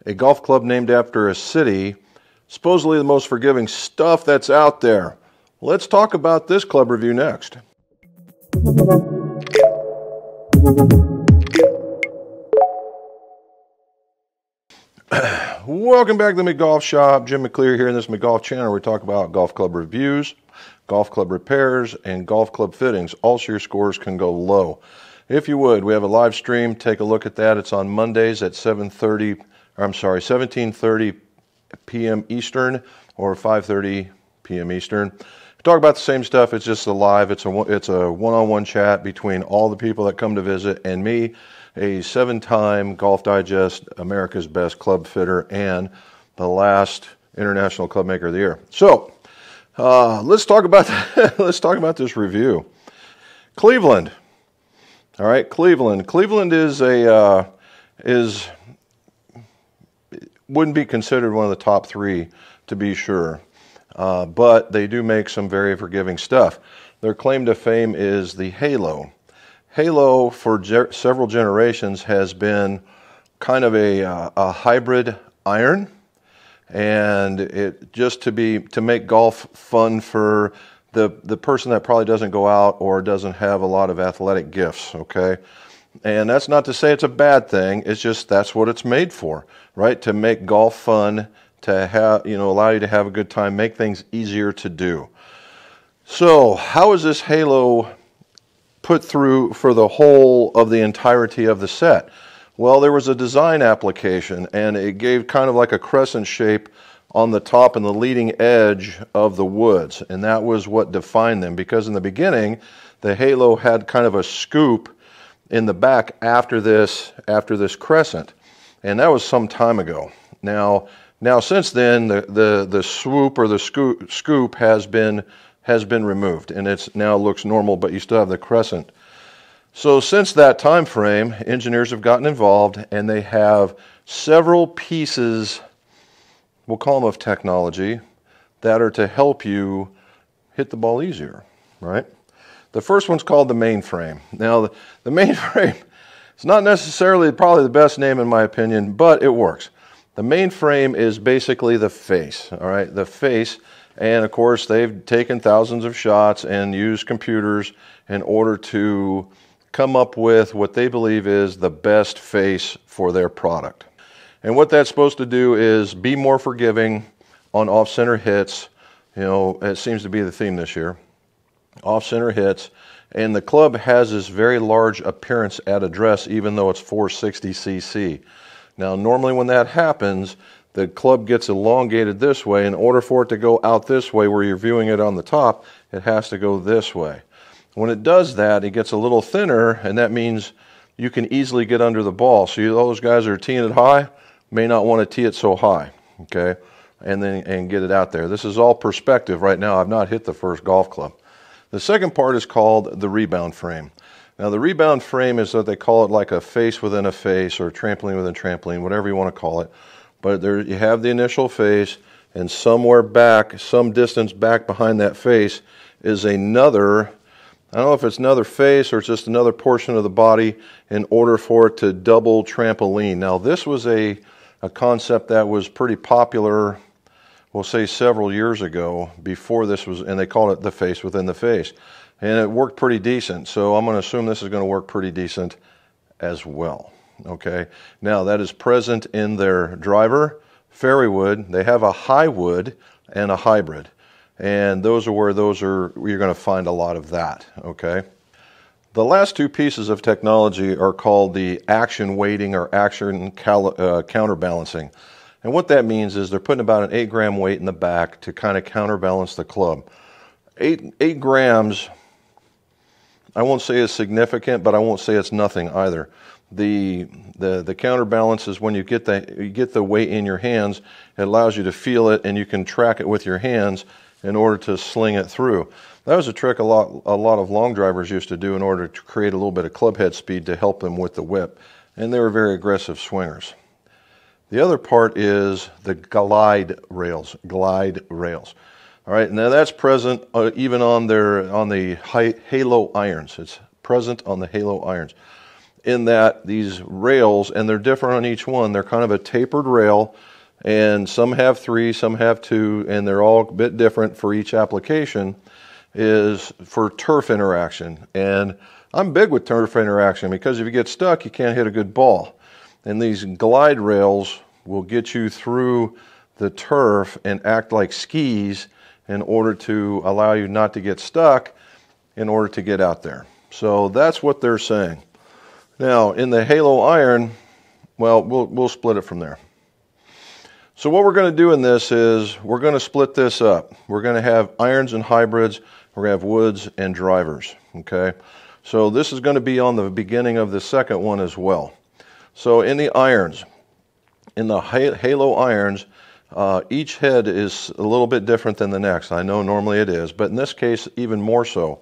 a golf club named after a city, supposedly the most forgiving stuff that's out there. Let's talk about this club review next. Welcome back to the McGolf Shop. Jim McClear here in this McGolf channel. We talk about golf club reviews, golf club repairs, and golf club fittings. Also, your scores can go low. If you would, we have a live stream. Take a look at that. It's on Mondays at 17:30 p.m. Eastern or 5:30 p.m. Eastern. We talk about the same stuff. It's just a live. It's a one-on-one chat between all the people that come to visit and me, a 7-time Golf Digest America's Best Club Fitter and the last International Club Maker of the Year. So let's talk about this review. Cleveland. All right, Cleveland. Cleveland wouldn't be considered one of the top 3 to be sure, but they do make some very forgiving stuff. Their claim to fame is the Halo. Halo for several generations has been kind of a hybrid iron, and it just to make golf fun for the person that probably doesn't go out or doesn't have a lot of athletic gifts, okay? And that's not to say it's a bad thing. It's just that's what it's made for, right? To make golf fun, to have, allow you to have a good time, make things easier to do. So how is this Halo put through for the whole of the entirety of the set? Well, there was a design application, and it gave kind of like a crescent shape on the top and the leading edge of the woods, and that was what defined them, because in the beginning the Halo had kind of a scoop in the back after this crescent, and that was some time ago. Now since then the swoop or the scoop has been removed, and it's now looks normal, but you still have the crescent. So since that time frame, engineers have gotten involved, and they have several pieces, we'll call them of technology, that are to help you hit the ball easier, right? The first one's called the mainframe. Now, the mainframe is not necessarily probably the best name in my opinion, but it works. The mainframe is basically the face, all right? The face, and of course, they've taken thousands of shots and used computers in order to come up with what they believe is the best face for their product. And what that's supposed to do is be more forgiving on off-center hits. It seems to be the theme this year. Off-center hits. And the club has this very large appearance at address, even though it's 460cc. Now, normally when that happens, the club gets elongated this way. In order for it to go out this way, where you're viewing it on the top, it has to go this way. When it does that, it gets a little thinner, and that means you can easily get under the ball. So all those guys that are teeing it high may not want to tee it so high, okay, and get it out there. This is all perspective right now. I've not hit the first golf club. The second part is called the rebound frame. Now, the rebound frame is what they call it, like a face within a face, or a trampoline within a trampoline, whatever you want to call it. But there you have the initial face, and somewhere back, some distance back behind that face is another, I don't know if it's another face or it's just another portion of the body in order for it to double trampoline. Now, this was a concept that was pretty popular, we'll say several years ago, before this was, and they called it the face within the face. And it worked pretty decent, so I'm going to assume this is going to work pretty decent as well. Okay, now that is present in their driver, fairway wood. They have a high wood and a hybrid, and those are where you're going to find a lot of that. Okay, the last 2 pieces of technology are called the action weighting or action counterbalancing, and what that means is they're putting about an 8-gram weight in the back to kind of counterbalance the club. 8 grams, I won't say is significant, but I won't say it's nothing either. The counterbalance is when you get the weight in your hands, it allows you to feel it, and you can track it with your hands in order to sling it through. That was a trick a lot of long drivers used to do in order to create a little bit of club head speed to help them with the whip, and they were very aggressive swingers. The other part is the glide rails. All right, now that's present even on the Halo irons. It's present on the Halo irons. in that these rails, and they're different on each one, they're kind of a tapered rail, and some have 3, some have 2, and they're all a bit different for each application, is for turf interaction. And I'm big with turf interaction because if you get stuck, you can't hit a good ball. And these glide rails will get you through the turf and act like skis in order to allow you not to get stuck in order to get out there. So that's what they're saying. Now, in the halo iron, well, we'll split it from there. So what we're going to do in this is we're going to split this up. We're going to have irons and hybrids. We're going to have woods and drivers. Okay. So this is going to be on the beginning of the second one as well. So in the irons, in the halo irons, each head is a little bit different than the next. I know normally it is, but in this case even more so,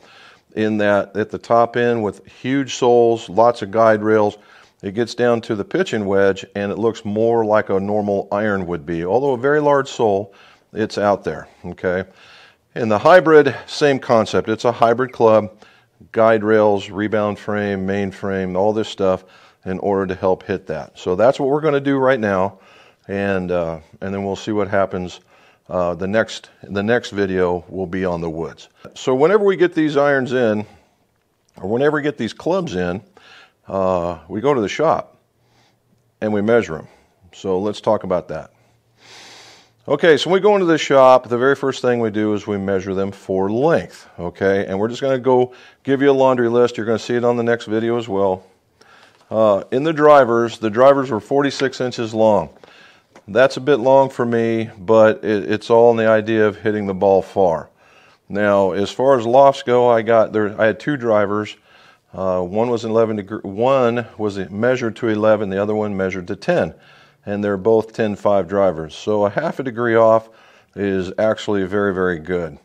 in that at the top end with huge soles, lots of guide rails, it gets down to the pitching wedge and it looks more like a normal iron would be. Although a very large sole, it's out there. Okay. In the hybrid, same concept. It's a hybrid club, guide rails, rebound frame, main frame, all this stuff in order to help hit that. So that's what we're going to do right now, and then we'll see what happens. The next video will be on the woods. So whenever we get these irons in, or whenever we get these clubs in, we go to the shop and we measure them. So let's talk about that. Okay, so when we go into the shop, the very first thing we do is we measure them for length. Okay, and we're just going to go give you a laundry list. You're going to see it on the next video as well. In the drivers were 46 inches long. That's a bit long for me, but it's all in the idea of hitting the ball far. Now, as far as lofts go, I had 2 drivers. One was 11 degree. One was measured to 11. The other one measured to 10, and they're both 10.5 drivers. So a half a degree off is actually very, very good.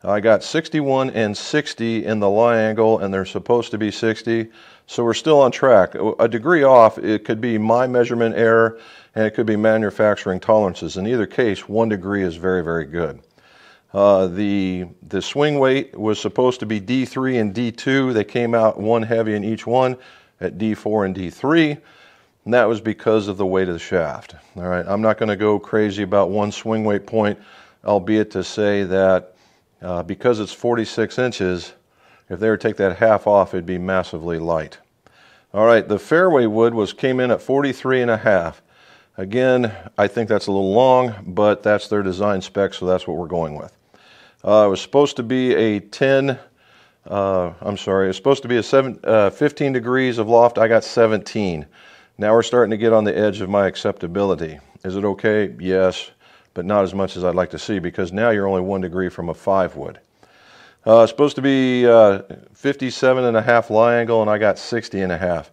I got 61 and 60 in the lie angle, and they're supposed to be 60, so we're still on track. A degree off, it could be my measurement error, and it could be manufacturing tolerances. In either case, 1 degree is very, very good. The swing weight was supposed to be D3 and D2. They came out 1 heavy in each one at D4 and D3, and that was because of the weight of the shaft. All right, I'm not going to go crazy about 1 swing weight point, albeit to say that because it's 46 inches, if they were to take that half off, it'd be massively light. All right, the fairway wood came in at 43.5. Again, I think that's a little long, but that's their design spec, so that's what we're going with. It was supposed to be a 15 degrees of loft. I got 17. Now we're starting to get on the edge of my acceptability. Is it okay? Yes, but not as much as I'd like to see, because now you're only 1 degree from a 5 wood. It's supposed to be 57.5 lie angle, and I got 60.5.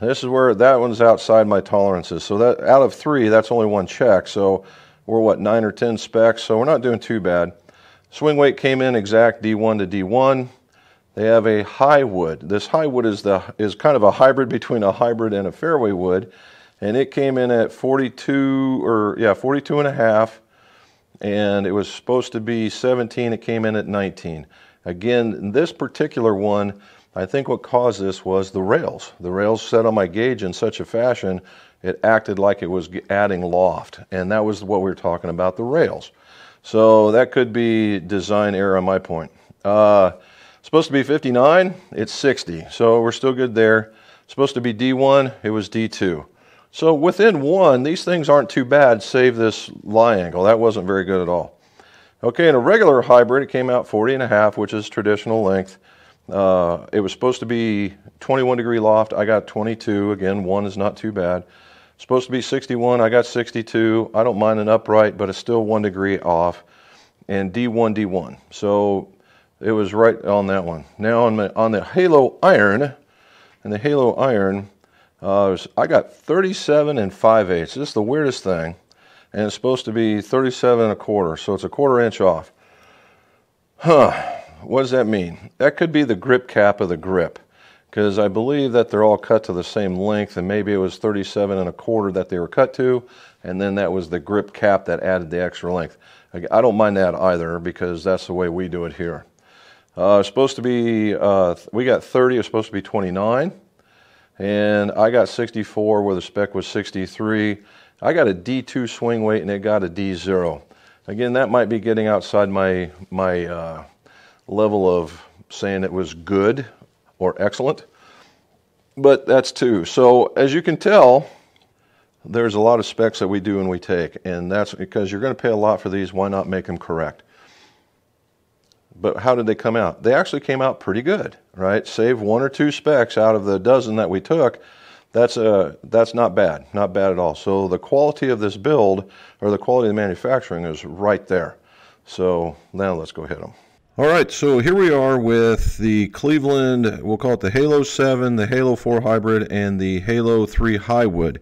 This is where that one's outside my tolerances. So that out of 3, that's only 1 check. So we're what, 9 or 10 specs. So we're not doing too bad. Swing weight came in exact D1 to D1. They have a high wood. This high wood is kind of a hybrid between a hybrid and a fairway wood, and it came in at 42.5. And it was supposed to be 17. It came in at 19. Again, this particular one, I think what caused this was the rails. The rails set on my gauge in such a fashion, it acted like it was adding loft. And that was what we were talking about, the rails. So that could be design error on my point. Supposed to be 59, it's 60. So we're still good there. Supposed to be D1, it was D2. So within 1, these things aren't too bad, save this lie angle. That wasn't very good at all. Okay, in a regular hybrid, it came out 40.5, which is traditional length. It was supposed to be 21 degree loft. I got 22. Again, 1 is not too bad. Supposed to be 61. I got 62. I don't mind an upright, but it's still 1 degree off. And D1, D1. So it was right on that one. Now on the halo iron, I got 37 and 5/8. This is the weirdest thing. And it's supposed to be 37.25, so it's a 1/4 inch off. What does that mean? That could be the grip cap of the grip, because I believe that they're all cut to the same length, and maybe it was 37.25 that they were cut to, and then that was the grip cap that added the extra length. I don't mind that either, because that's the way we do it here. It's supposed to be, we got 30, it's supposed to be 29. and I got 64 where the spec was 63. I got a D2 swing weight and it got a D0. Again, that might be getting outside my level of saying it was good or excellent, but that's 2. So as you can tell, there's a lot of specs that we do and we take, and that's because you're going to pay a lot for these. Why not make them correct? But how did they come out? They actually came out pretty good, right? Save 1 or 2 specs out of the dozen that we took. That's not bad, not bad at all. So the quality of this build, or the quality of the manufacturing, is right there. So now let's go hit them. All right, so here we are with the Cleveland, we'll call it the Halo 7, the Halo 4 Hybrid, and the Halo 3 Highwood.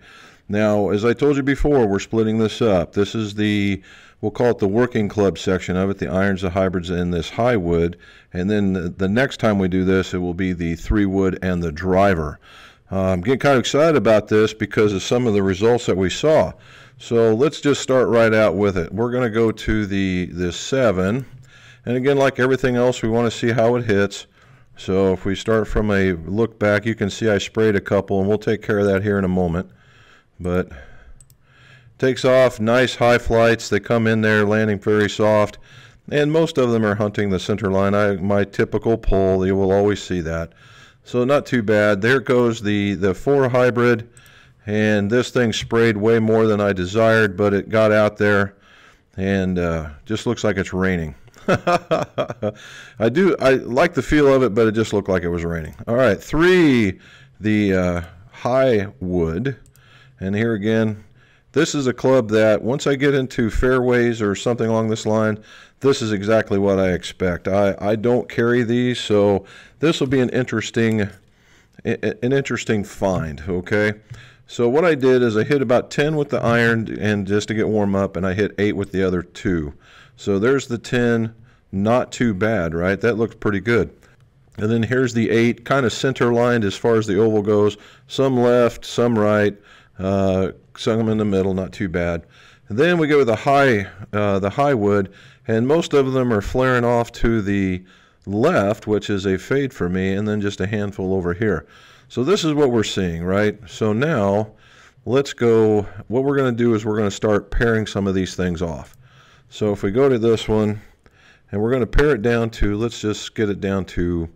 Now, as I told you before, we're splitting this up. This is the, we'll call it the working club section of it, the irons, the hybrids, and this Highwood. And then the next time we do this, it will be the 3 wood and the driver. I'm getting kind of excited about this because of some of the results that we saw. So let's just start right out with it. We're going to go to the 7. And again, like everything else, we want to see how it hits. So if we start from a look back, you can see I sprayed a couple, and we'll take care of that here in a moment. But takes off, nice high flights. They come in there landing very soft, and most of them are hunting the center line. My typical pull, you will always see that. So not too bad. There goes the 4 hybrid, and this thing sprayed way more than I desired, but it got out there and just looks like it's raining. I like the feel of it, but it just looked like it was raining. All right, 3, the Highwood. And here again, this is a club that once I get into fairways or something along this line, this is exactly what I expect. I don't carry these, so this will be an interesting find, okay? So what I did is I hit about 10 with the iron and just to get warm up, and I hit 8 with the other 2. So there's the 10, not too bad, right? That looks pretty good. And then here's the 8, kind of center lined as far as the oval goes. Some left, some right. Some in the middle, not too bad. And then we go with the Highwood, and most of them are flaring off to the left, which is a fade for me, and then just a handful over here. So this is what we're seeing, right? So now let's go, what we're going to do is we're going to start pairing some of these things off. So if we go to this one, and we're going to pare it down to, let's just get it down to,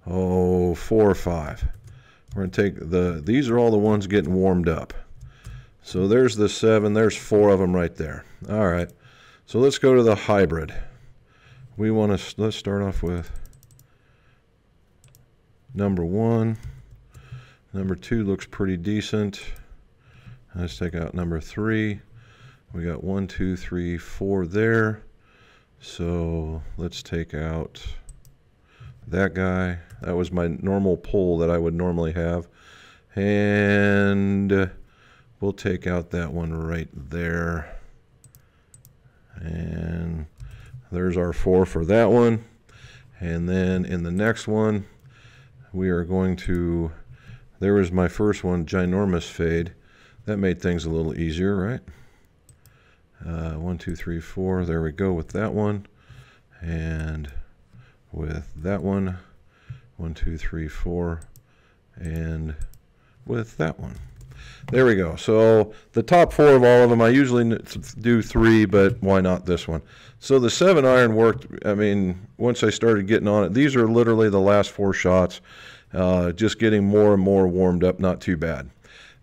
4 or 5. We're going to take these are all the ones getting warmed up. So there's the 7, there's 4 of them right there. All right, so let's go to the hybrid. Let's start off with number 1. Number 2 looks pretty decent. Let's take out number 3. We got 1, 2, 3, 4 there. So let's take out that guy. That was my normal pull that I would normally have. And we'll take out that one right there. And there's our 4 for that one. And then in the next one, we are going to, there was my first one, ginormous fade. That made things a little easier, right? 1, 2, 3, 4. There we go with that one. And with that one, 1, 2, 3, 4. And with that one. There we go. So the top 4 of all of them, I usually do 3, but why not this one? So the 7 iron worked. I mean, once I started getting on it, these are literally the last 4 shots, just getting more and more warmed up, not too bad.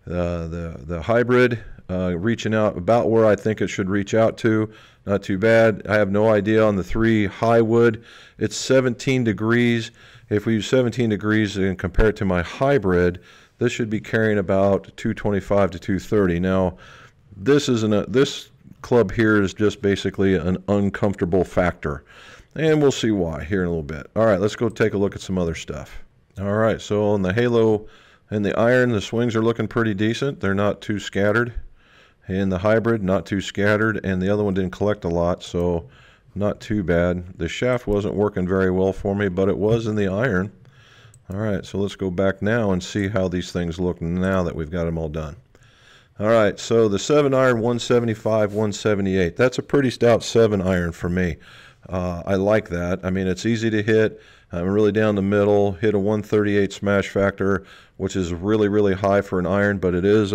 The hybrid, reaching out about where I think it should reach out to, not too bad. I have no idea on the 3 Highwood. It's 17 degrees. If we use 17 degrees and compare it to my hybrid, this should be carrying about 225 to 230. Now, this club here is just basically an uncomfortable factor, and we'll see why here in a little bit. All right, let's go take a look at some other stuff. All right, so on the Halo and the iron, the swings are looking pretty decent. They're not too scattered. And the hybrid, not too scattered, and the other one didn't collect a lot, so not too bad. The shaft wasn't working very well for me, but it was in the iron. All right, so let's go back now and see how these things look now that we've got them all done. All right, so the 7 iron, 175, 178. That's a pretty stout 7 iron for me. I like that. I mean, it's easy to hit. I'm really down the middle, hit a 138 smash factor, which is really, really high for an iron, but it is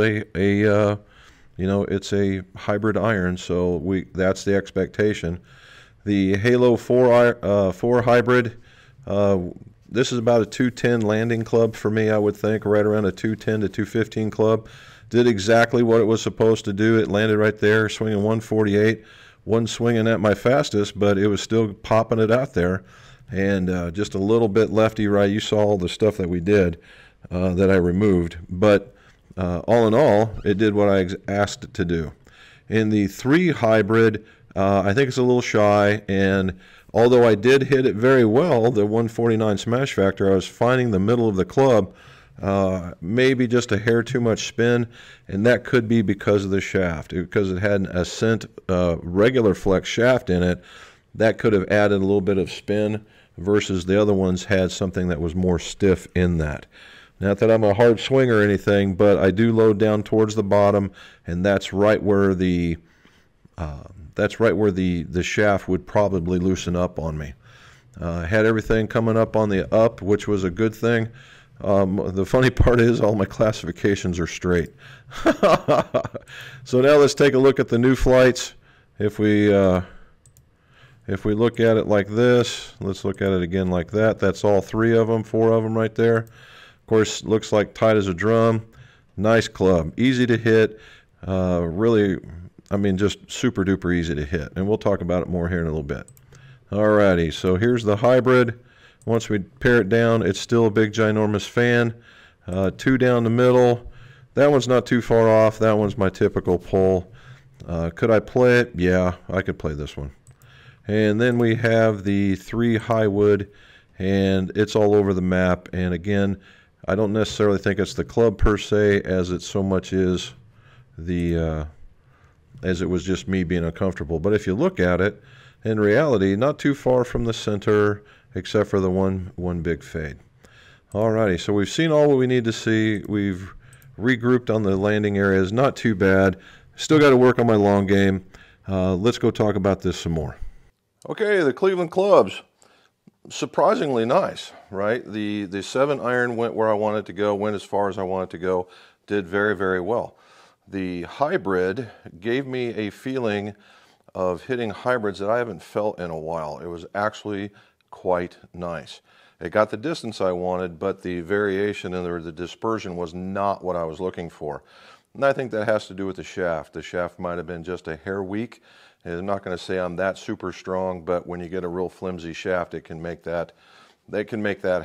it's a hybrid iron, so that's the expectation. The Halo 4 hybrid, this is about a 210 landing club for me, I would think, right around a 210 to 215 club. Did exactly what it was supposed to do. It landed right there, swinging 148. Wasn't swinging at my fastest, but it was still popping it out there. And just a little bit lefty right. You saw all the stuff that we did that I removed. But all in all, it did what I asked it to do. In the 3 hybrid, I think it's a little shy, and although I did hit it very well, the 149 smash factor, I was finding the middle of the club maybe just a hair too much spin, and that could be because of the shaft. Because it had an Ascent regular flex shaft in it, that could have added a little bit of spin versus the other ones had something that was more stiff in that. Not that I'm a hard swinger or anything, but I do load down towards the bottom, and that's right where the shaft would probably loosen up on me. Had everything coming up on the up, which was a good thing. The funny part is all my classifications are straight. So now let's take a look at the new flights. If we look at it like this, let's look at it again like that. That's all 3 of them, 4 of them right there. Of course, looks like tight as a drum. Nice club, easy to hit. Really, I mean, just super duper easy to hit. And we'll talk about it more here in a little bit. Alrighty, so here's the hybrid. Once we pare it down, it's still a big ginormous fan. 2 down the middle. That one's not too far off. That one's my typical pull. Could I play it? Yeah, I could play this one. And then we have the 3 high wood, and it's all over the map. And again, I don't necessarily think it's the club per se, as it so much is as it was just me being uncomfortable. But if you look at it, in reality, not too far from the center, except for the one big fade. Alrighty, so we've seen all what we need to see. We've regrouped on the landing areas. Not too bad. Still got to work on my long game. Let's go talk about this some more. Okay, the Cleveland clubs. Surprisingly nice, right? The 7 iron went where I wanted to go, went as far as I wanted to go, did very, very well. The hybrid gave me a feeling of hitting hybrids that I haven't felt in a while. It was actually quite nice. It got the distance I wanted, but the variation and the dispersion was not what I was looking for. And I think that has to do with the shaft. The shaft might have been just a hair weak. I'm not going to say I'm that super strong, but when you get a real flimsy shaft, it can make that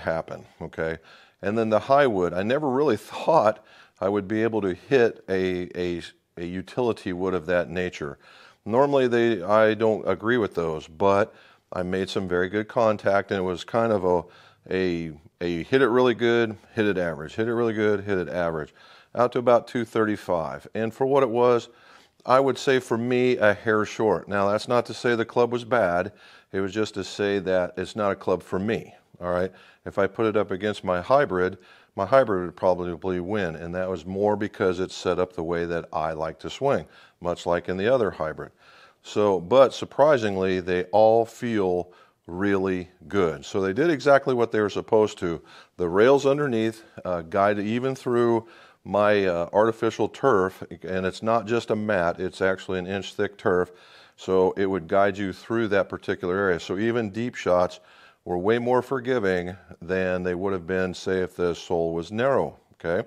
happen, okay? And then the high wood, I never really thought I would be able to hit a utility wood of that nature. Normally I don't agree with those, but I made some very good contact, and it was kind of a hit it really good, hit it average, hit it really good, hit it average, out to about 235. And for what it was, I would say for me a hair short. Now that's not to say the club was bad, it was just to say that it's not a club for me, all right? If I put it up against my hybrid would probably win, and that was more because it's set up the way that I like to swing, much like in the other hybrid. So, but surprisingly, they all feel really good. So they did exactly what they were supposed to. The rails underneath guide even through my artificial turf, and it's not just a mat, it's actually an inch thick turf, so it would guide you through that particular area. So even deep shots were way more forgiving than they would have been, say, if the sole was narrow, okay?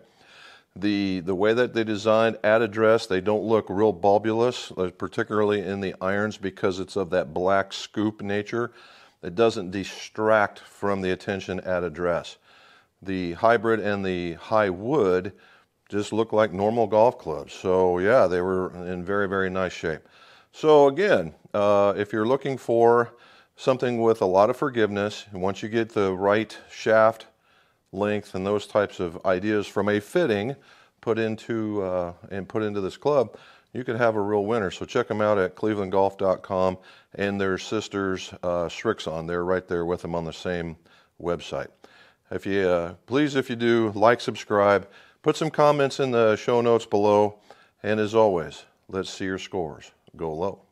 The way that they designed at address, they don't look real bulbulous, particularly in the irons, because it's of that black scoop nature. It doesn't distract from the attention at address. The hybrid and the high wood just look like normal golf clubs. So yeah, they were in very, very nice shape. So again, if you're looking for something with a lot of forgiveness, and once you get the right shaft length and those types of ideas from a fitting put into this club, you could have a real winner. So check them out at clevelandgolf.com, and their sisters Strixon, they're right there with them on the same website. If you please, if you do, like, subscribe, put some comments in the show notes below, and as always, let's see your scores go low.